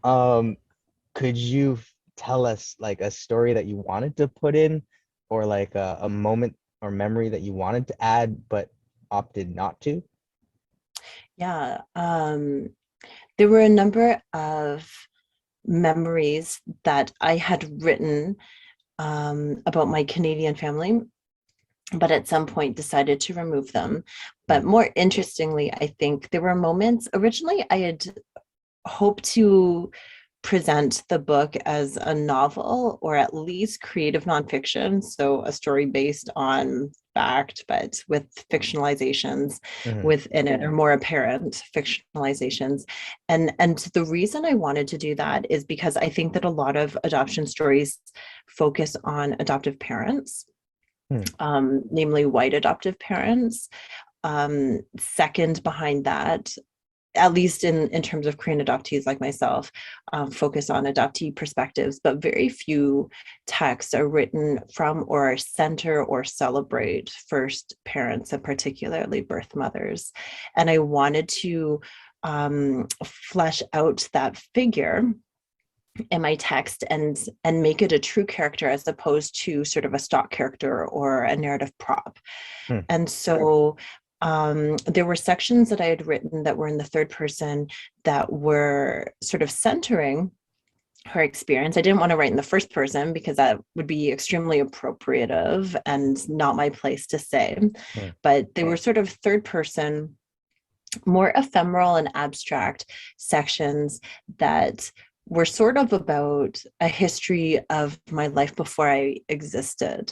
Um, could you tell us like a story that you wanted to put in, or like a moment or memory that you wanted to add but opted not to? Yeah, there were a number of memories that I had written about my Canadian family, but at some point decided to remove them. But Mm, more interestingly, I think there were moments originally I had hoped to present the book as a novel or at least creative nonfiction. So a story based on fact, but with fictionalizations mhm, within it or more apparent fictionalizations. And the reason I wanted to do that is because I think that a lot of adoption stories focus on adoptive parents, mm, namely white adoptive parents. Second behind that, at least in terms of Korean adoptees like myself, focus on adoptee perspectives, but very few texts are written from or center or celebrate first parents and particularly birth mothers. And I wanted to flesh out that figure in my text and make it a true character as opposed to sort of a stock character or a narrative prop. mm, And so there were sections that I had written that were in the third person that were sort of centering her experience. I didn't want to write in the first person because that would be extremely appropriative and not my place to say. mm. But they were sort of third person, more ephemeral and abstract sections that were sort of about a history of my life before I existed.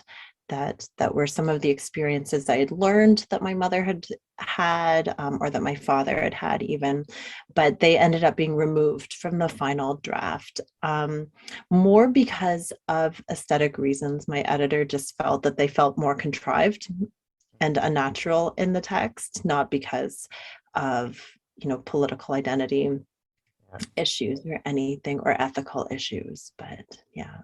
That were some of the experiences I had learned that my mother had had, or that my father had had even, but they ended up being removed from the final draft, more because of aesthetic reasons. My editor just felt that they felt more contrived and unnatural in the text, not because of political identity Yeah. issues or anything or ethical issues. But yeah.